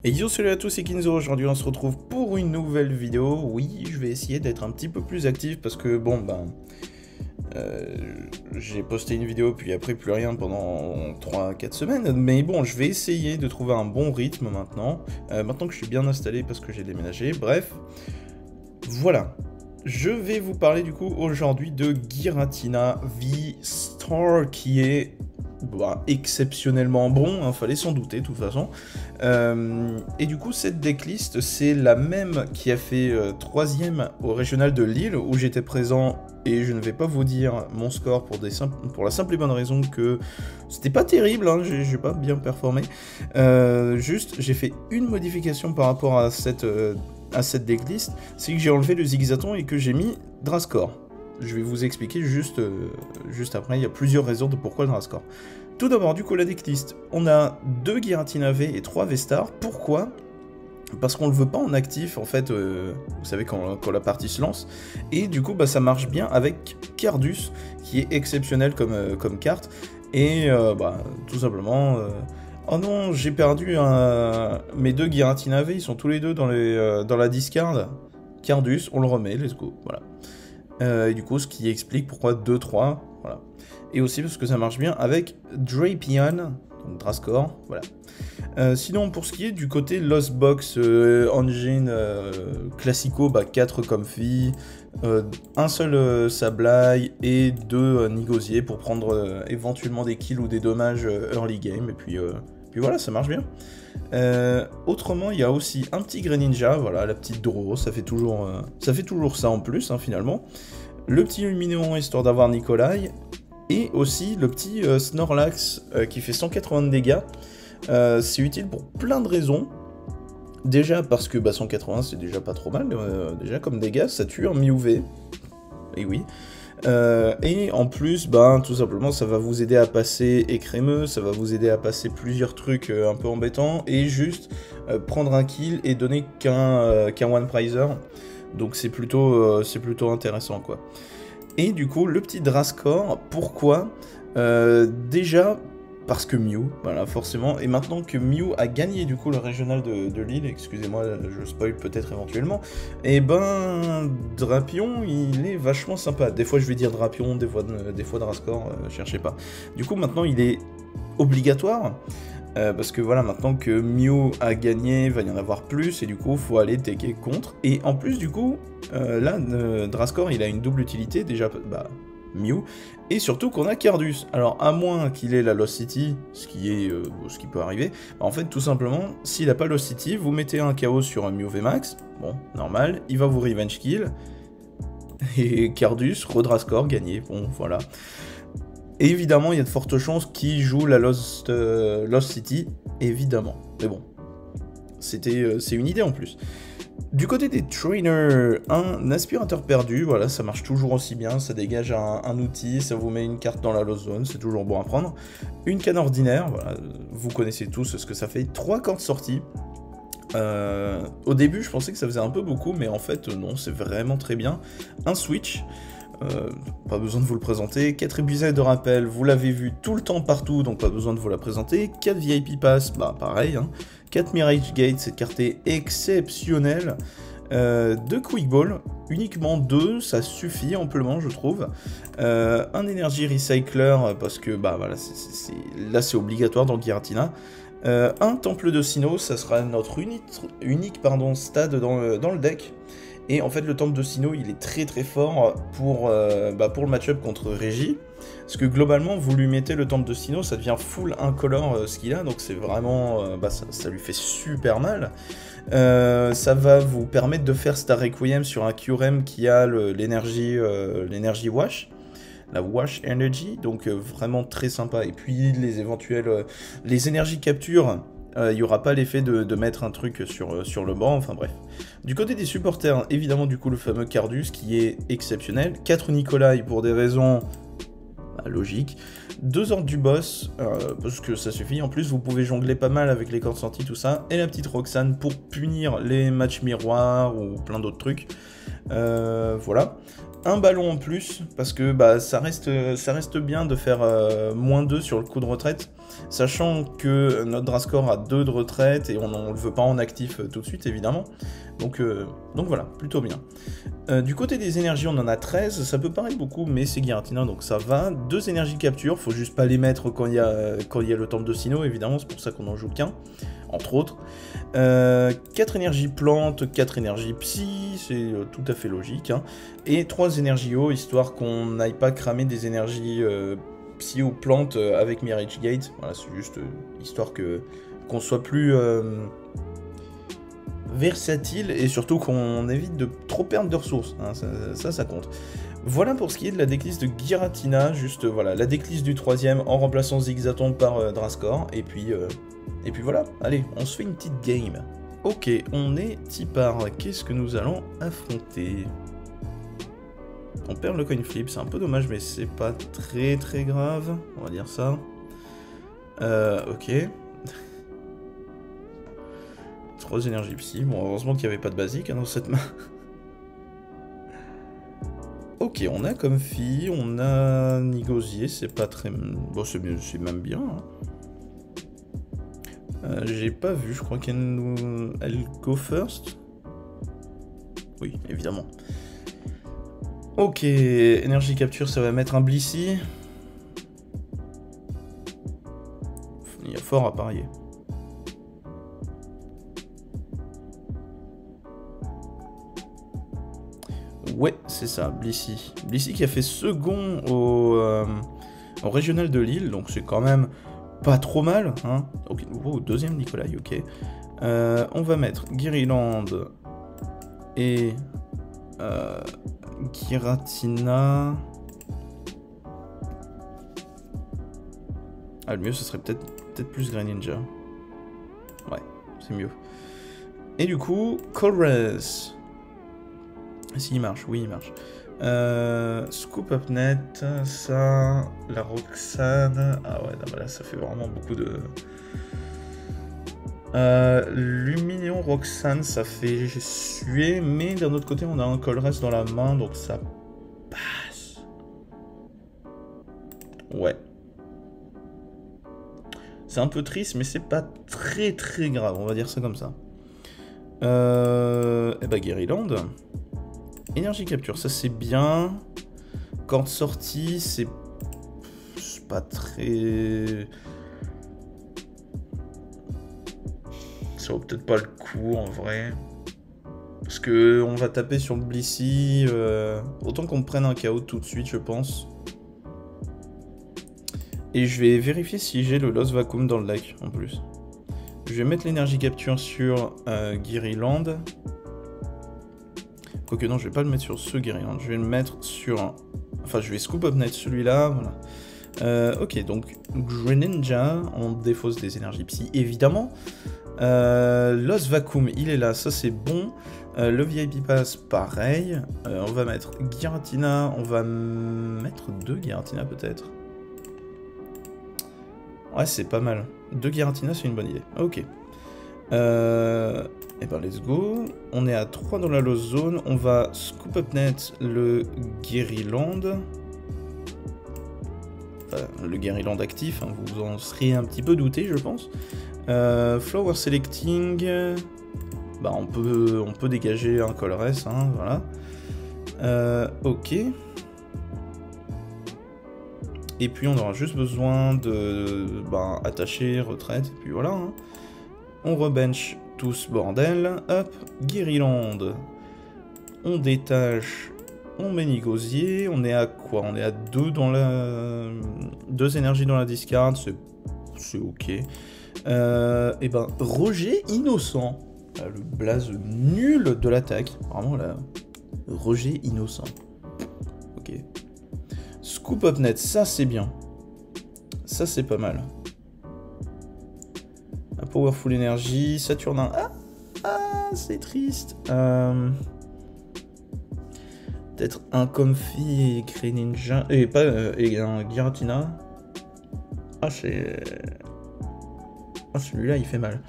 Et yo, salut à tous, c'est Kinzo. Aujourd'hui on se retrouve pour une nouvelle vidéo. Oui, je vais essayer d'être un petit peu plus actif parce que bon euh, j'ai posté une vidéo puis après plus rien pendant 3 4 semaines. Mais bon, je vais essayer de trouver un bon rythme maintenant. Maintenant que je suis bien installé parce que j'ai déménagé. Bref, voilà. Je vais vous parler du coup aujourd'hui de Giratina V-Star qui est exceptionnellement bon, hein, fallait s'en douter de toute façon. Et du coup cette decklist c'est la même qui a fait 3ème au régional de Lille où j'étais présent et je ne vais pas vous dire mon score pour la simple et bonne raison que c'était pas terrible, hein, j'ai pas bien performé. Juste j'ai fait une modification par rapport à cette decklist, c'est que j'ai enlevé le Zigzaton et que j'ai mis Drascore. Je vais vous expliquer juste après, il y a plusieurs raisons de pourquoi le Drascore. Tout d'abord, du coup, la decklist, on a 2 Giratina V et 3 V-Star. Pourquoi ? Parce qu'on le veut pas en actif, en fait, vous savez, quand la partie se lance. Et du coup, ça marche bien avec Cardus, qui est exceptionnel comme carte. Et tout simplement... Oh non, j'ai perdu mes 2 Giratina V, ils sont tous les deux dans la discard. Cardus, on le remet, let's go, voilà. Et du coup, ce qui explique pourquoi 2-3, voilà. Et aussi parce que ça marche bien avec Drapion, donc Drascore, voilà. Sinon, pour ce qui est du côté Lost Box Engine Classico, 4 Comfy, un seul Sableye et 2 Nigosier pour prendre éventuellement des kills ou des dommages early game, et puis voilà, ça marche bien. Autrement, il y a aussi un petit Greninja, voilà, la petite Doro, ça fait toujours ça en plus, hein, finalement. Le petit Luminéon, histoire d'avoir Nikolai, et aussi le petit Snorlax qui fait 180 de dégâts. C'est utile pour plein de raisons. Déjà parce que 180 c'est déjà pas trop mal, déjà comme dégâts, ça tue un Mew-V. Et oui. Et en plus, tout simplement, ça va vous aider à passer écrémeux, ça va vous aider à passer plusieurs trucs un peu embêtants, et juste prendre un kill et donner qu'un One Prizer. Donc c'est plutôt intéressant, quoi. Et du coup, le petit Drascore, pourquoi déjà, parce que Mew, voilà, forcément. Et maintenant que Mew a gagné du coup le régional de Lille, excusez-moi, je spoil peut-être éventuellement, et Drapion, il est vachement sympa. Des fois je vais dire Drapion, des fois Drascore, cherchez pas. Du coup maintenant il est obligatoire, parce que voilà, maintenant que Mew a gagné, il va y en avoir plus, et du coup faut aller taker contre. Et en plus du coup, là, Drascore il a une double utilité, déjà, Mew, et surtout qu'on a Cardus. Alors à moins qu'il ait la Lost City, ce qui peut arriver, en fait tout simplement, s'il a pas Lost City, vous mettez un KO sur un Mew VMAX, bon, normal, il va vous revenge kill, et Cardus, Redrascore, gagné, bon, voilà. Et évidemment, il y a de fortes chances qu'il joue la Lost City, évidemment, mais bon, c'est une idée en plus. Du côté des trainers, un aspirateur perdu, voilà, ça marche toujours aussi bien, ça dégage un outil, ça vous met une carte dans la lost zone, c'est toujours bon à prendre. Une canne ordinaire, voilà, vous connaissez tous ce que ça fait, 3 cordes sorties. Au début, je pensais que ça faisait un peu beaucoup, mais en fait, non, c'est vraiment très bien. Un switch, pas besoin de vous le présenter. 4 épisodes de rappel, vous l'avez vu tout le temps partout, donc pas besoin de vous la présenter. 4 VIP Pass, pareil, hein. 4 Mirage Gate, cette carte est exceptionnelle. 2 Quick Ball, uniquement 2, ça suffit amplement, je trouve. Un Energy Recycler, parce que voilà, là c'est obligatoire dans Giratina. Un Temple de Sinnoh, ça sera notre unique stade dans le deck. Et en fait, le Temple de Sinnoh, il est très très fort pour le match-up contre Régie. Parce que globalement, vous lui mettez le Temple de Sinnoh, ça devient full incolore ce qu'il a, donc c'est vraiment... ça lui fait super mal. Ça va vous permettre de faire Star Requiem sur un Kyurem qui a l'énergie Wash. La Wash Energy, donc vraiment très sympa. Et puis les énergies capture, il n'y aura pas l'effet de mettre un truc sur le banc, enfin bref. Du côté des supporters, évidemment du coup le fameux Cardus qui est exceptionnel. 4 Nikolai pour des raisons logiques. 2 ordres du boss, parce que ça suffit. En plus vous pouvez jongler pas mal avec les cordes sorties, tout ça. Et la petite Roxane pour punir les matchs miroirs ou plein d'autres trucs. Voilà. Un ballon en plus, parce que ça reste bien de faire -2 sur le coup de retraite. Sachant que notre Drascore a 2 de retraite et on ne le veut pas en actif tout de suite, évidemment. Donc voilà, plutôt bien. Du côté des énergies, on en a 13, ça peut paraître beaucoup, mais c'est Giratina, donc ça va. 2 énergies capture, faut juste pas les mettre quand il y a le temple de Sinnoh, évidemment, c'est pour ça qu'on en joue qu'un, entre autres. 4 énergies plantes, 4 énergies psy, c'est tout à fait logique, hein. Et 3 énergies eau, histoire qu'on n'aille pas cramer des énergies psy ou plantes avec Mirage Gate. Voilà, c'est juste histoire qu'on soit plus versatile et surtout qu'on évite de trop perdre de ressources, hein, ça compte. Voilà pour ce qui est de la decklist de Giratina, juste voilà, la decklist du 3ème en remplaçant Zigzaton par Drascore, et puis voilà, allez, on se fait une petite game. Ok, on est Tipar, qu'est-ce que nous allons affronter? On perd le coin flip, c'est un peu dommage, mais c'est pas très grave, on va dire ça. Ok. 3 énergies psy, bon heureusement qu'il n'y avait pas de basique hein, dans cette main. Ok, on a comme fille, on a Nigosier, c'est pas très... Bon, c'est même bien. Hein. J'ai pas vu, je crois qu'elle go first. Oui, évidemment. Ok, énergie capture, ça va mettre un Blissey. Il y a fort à parier. Ouais, c'est ça, Blissey. Blissey qui a fait second au régional de Lille, donc c'est quand même pas trop mal. Hein. Okay. Oh, deuxième Nikolai, ok. On va mettre Guiriland et Giratina. Ah, le mieux, ce serait peut-être plus Greninja. Ouais, c'est mieux. Et du coup, Colress. S'il marche, oui, il marche. Scoop Up Net, ça, la Roxane. Ah ouais, non, bah là, ça fait vraiment beaucoup de... Luminéon Roxane, ça fait suer, mais d'un autre côté, on a un Colress dans la main, donc ça passe. Ouais. C'est un peu triste, mais c'est pas très grave, on va dire ça comme ça. Et bah, Guériland. Énergie capture, ça c'est bien. Corde sortie, c'est pas très... Ça vaut peut-être pas le coup en vrai. Parce que on va taper sur le Blissey. Autant qu'on prenne un KO tout de suite, je pense. Et je vais vérifier si j'ai le Lost Vacuum dans le deck en plus. Je vais mettre l'énergie capture sur Guiriland. Quoique non, je vais pas le mettre sur ce Guiriland. Je vais le mettre sur... Enfin, je vais Scoop Up Net celui-là, voilà. Ok, donc Greninja, on défausse des énergies psy, évidemment. Lost Vacuum, il est là, ça c'est bon. Le VIP Pass, pareil. On va mettre Giratina, on va mettre 2 Giratina peut-être. Ouais, c'est pas mal. 2 Giratina, c'est une bonne idée. Ok. Et ben let's go. On est à 3 dans la lost zone. On va Scoop Up Net le Guériland. Enfin, le Guériland actif, hein, vous en serez un petit peu douté, je pense. Flower Selecting. Bah, on peut dégager un Colress, hein, voilà. Ok. Et puis on aura juste besoin de attacher, retraite, et puis voilà. Hein. On rebench tout ce bordel. Hop, Guériland. On détache, on met Nigosier. On est à quoi? On est à 2 dans la... 2 énergies dans la discard, c'est ok. Et ben, Roger Innocent. Le blaze nul de l'attaque. Vraiment là. Roger Innocent. Ok. Scoop Up Net, ça c'est bien. Ça c'est pas mal. Un Powerful Energy, Saturnin. Ah, c'est triste. Peut-être un Comfy et Greninja. Et pas et un Giratina. Ah, c'est. Ah, celui-là il fait mal.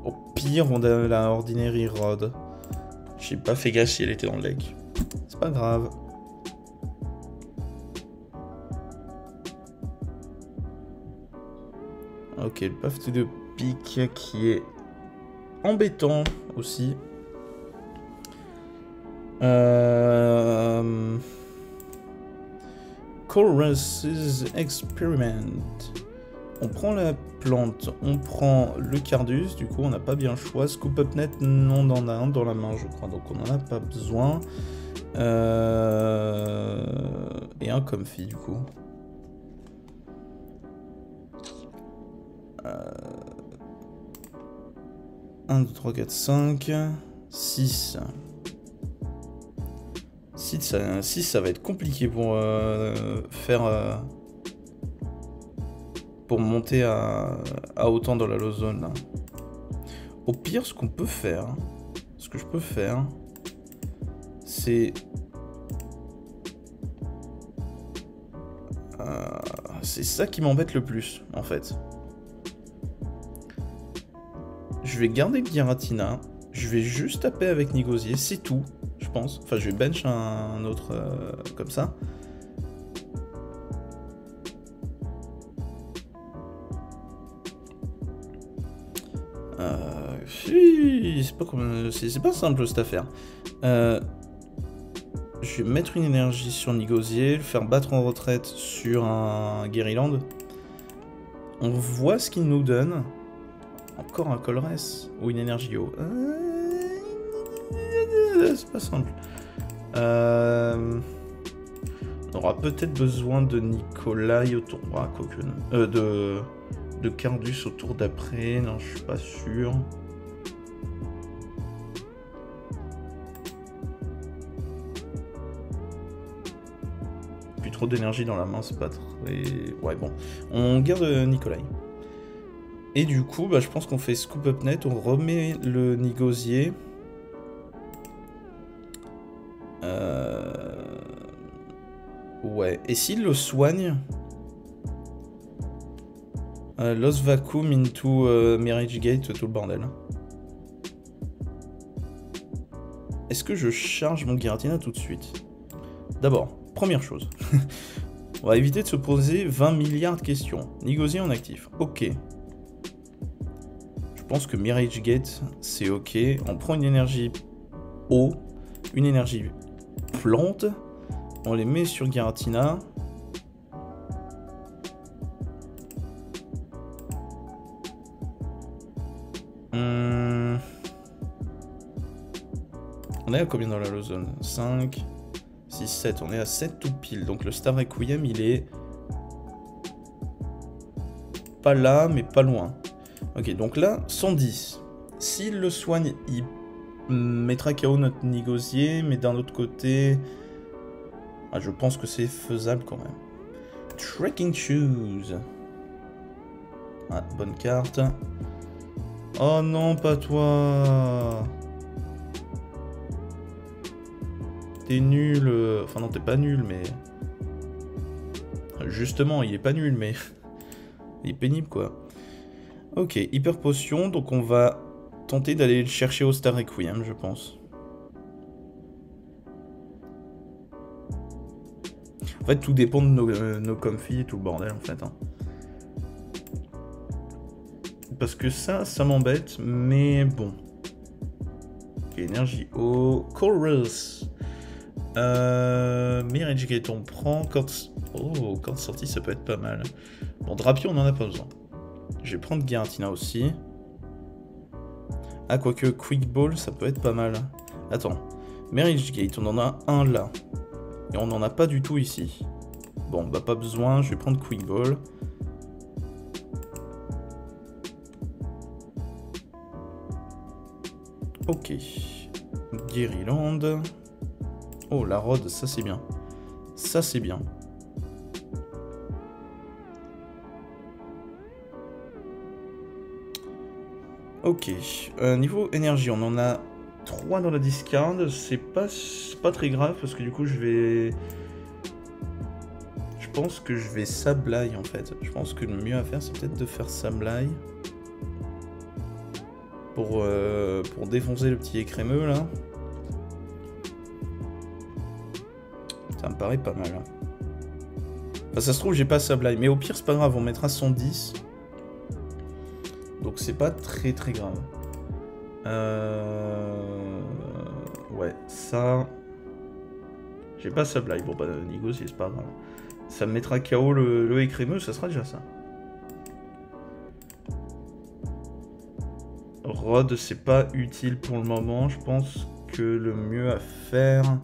Au pire, on a la Ordinary Rod. J'ai pas fait gaffe si elle était dans le deck. C'est pas grave. Ok, le path de pique qui est embêtant aussi. Chorus's Experiment. On prend la plante, on prend le Cardus, du coup on n'a pas bien le choix. Scoop Up Net, non, on en a un dans la main je crois, donc on n'en a pas besoin. Et un Comfy du coup. 1, 2, 3, 4, 5, 6. 6, ça va être compliqué pour faire... pour monter à autant dans la low zone là. Au pire, ce qu'on peut faire, ce que je peux faire, c'est ça qui m'embête le plus en fait. Je vais garder Giratina, je vais juste taper avec Nigosier, c'est tout, je pense. Enfin, je vais bench un autre comme ça. C'est pas simple cette affaire. Je vais mettre une énergie sur Nigosier, le faire battre en retraite sur un Guériland. On voit ce qu'il nous donne. Encore un Colress ou une énergie haut. C'est pas simple. On aura peut-être besoin de Nikolai autour. Ah, de Cardus au tour d'après. Non, je suis pas sûr. Plus trop d'énergie dans la main, c'est pas très... Ouais, bon. On garde Nikolai. Et du coup, bah, je pense qu'on fait Scoop Up Net, on remet le Nigosier. Ouais, et s'il le soigne... Lost Vacuum into Mirage Gate, tout le bordel. Est-ce que je charge mon Giratina tout de suite? D'abord, première chose. On va éviter de se poser 20 milliards de questions. Nigosier en actif, ok. Je pense que Mirage Gate, c'est ok. On prend une énergie eau, une énergie plante. On les met sur Giratina. On est à combien dans la low zone? 5, 6, 7. On est à 7 tout pile. Donc le Star Requiem, il est pas là, mais pas loin. Ok, donc là, 110. S'il le soigne, il mettra KO notre Nigosier, mais d'un autre côté... Ah, je pense que c'est faisable quand même. Trekking Shoes. Ah, bonne carte. Oh non, pas toi. T'es nul. Enfin non, t'es pas nul, mais... Justement, il est pas nul, mais... il est pénible, quoi. Ok, Hyper Potion, donc on va tenter d'aller le chercher au Star Requiem, je pense. En fait, tout dépend de nos comfy et tout le bordel, en fait. Hein. Parce que ça m'embête, mais bon. Ok, énergie eau. Chorus. Mirage Gate, on prend. Quand sortie, ça peut être pas mal. Bon, Drapion, on en a pas besoin. Je vais prendre Giratina aussi. Ah, quoique Quick Ball, ça peut être pas mal. Attends. Mirage Gate, on en a un là. Et on n'en a pas du tout ici. Bon, bah pas besoin, je vais prendre Quick Ball. Ok. Guériland. Oh, la Rod, ça c'est bien. Ça c'est bien. Ok. Niveau énergie, on en a 3 dans la discard. C'est pas très grave parce que du coup je vais... Je pense que je vais Sableye en fait. Je pense que le mieux à faire c'est peut-être de faire Sableye. Pour défoncer le petit écrémeux là. Ça me paraît pas mal. Enfin, ça se trouve j'ai pas Sableye. Mais au pire c'est pas grave, on mettra 110. Donc c'est pas très très grave. Ouais, ça... J'ai pas Sableye pour pas négocier, c'est pas grave. Ça me mettra KO le écrémeux, ça sera déjà ça. Rod, c'est pas utile pour le moment. Je pense que le mieux à faire...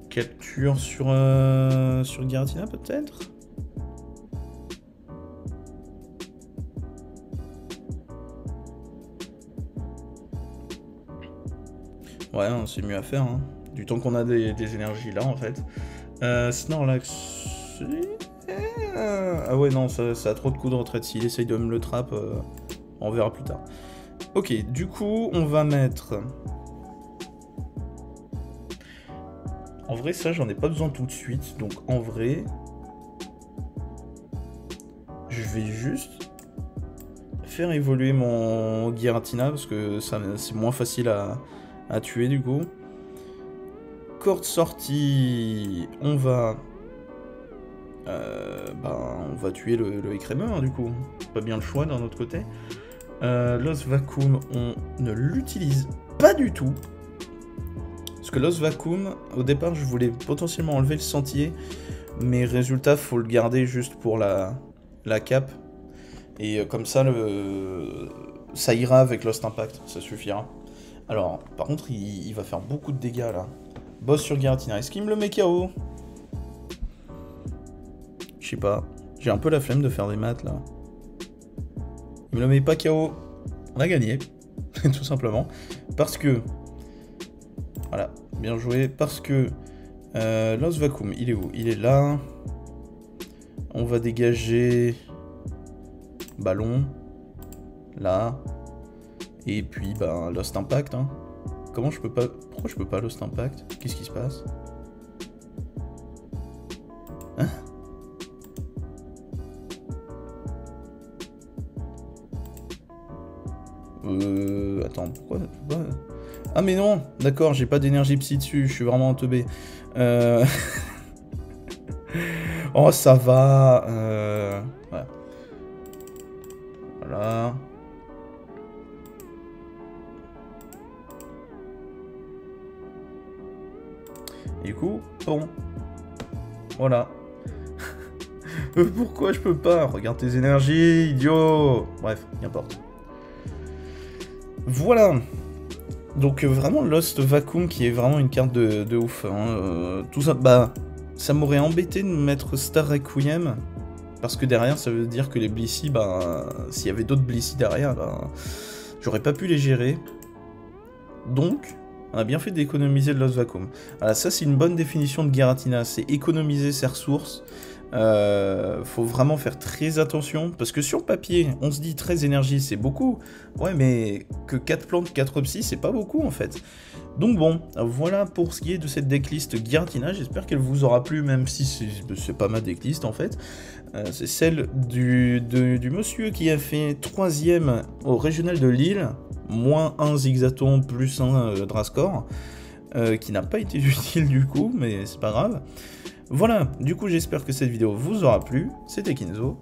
Capture sur Giratina peut-être? Ouais, hein, c'est mieux à faire, hein. Du temps qu'on a des énergies là en fait. Snorlax... Ah ouais non, ça a trop de coups de retraite. S'il essaye de me le trap, on verra plus tard. Ok, du coup, on va mettre... En vrai, ça, j'en ai pas besoin tout de suite. Donc, en vrai... Je vais juste... faire évoluer mon Giratina, parce que c'est moins facile à tuer, du coup. Corde sortie... On va tuer le écrémeux, hein, du coup. Pas bien le choix d'un autre côté. L'os vacuum, on ne l'utilise pas du tout. Parce que l'os vacuum, au départ, je voulais potentiellement enlever le sentier. Mais résultat, faut le garder juste pour la cape. Et comme ça, ça ira avec Lost Impact, ça suffira. Alors, par contre, il va faire beaucoup de dégâts, là. Boss sur Giratina, est-ce qu'il me le met KO? Je sais pas. J'ai un peu la flemme de faire des maths, là. Il me le met pas KO. On a gagné. Tout simplement. Parce que... Voilà, bien joué. Parce que... L'os vacuum, il est où? Il est là. On va dégager... Ballon. Là. Et puis, ben, Lost Impact, hein. Comment je peux pas... Pourquoi je peux pas Lost Impact? Qu'est-ce qui se passe? Hein? Attends, pourquoi... Ah mais non, d'accord, j'ai pas d'énergie psy dessus, je suis vraiment teubé. Oh, ça va. Ouais. Voilà. Et du coup, bon. Voilà. Pourquoi je peux pas? Regarde tes énergies, idiot. Bref, n'importe. Voilà. Donc vraiment Lost Vacuum qui est vraiment une carte de ouf. Hein. Tout ça, bah, ça m'aurait embêté de mettre Star Requiem. Parce que derrière, ça veut dire que les Blissey, bah, s'il y avait d'autres Blissey derrière, bah, j'aurais pas pu les gérer. Donc, on a bien fait d'économiser le Lost Vacuum. Voilà, ça c'est une bonne définition de Giratina, c'est économiser ses ressources. Faut vraiment faire très attention, parce que sur le papier, on se dit 13 énergies, c'est beaucoup. Ouais, mais que 4 plantes, 4 psy, c'est pas beaucoup en fait. Donc bon, voilà pour ce qui est de cette decklist Giratina, j'espère qu'elle vous aura plu, même si c'est pas ma decklist en fait. C'est celle du monsieur qui a fait 3ème au régional de Lille, moins 1 Zigzaton, plus 1 Drascore, qui n'a pas été utile du coup, mais c'est pas grave. Voilà, du coup j'espère que cette vidéo vous aura plu, c'était Kinzo.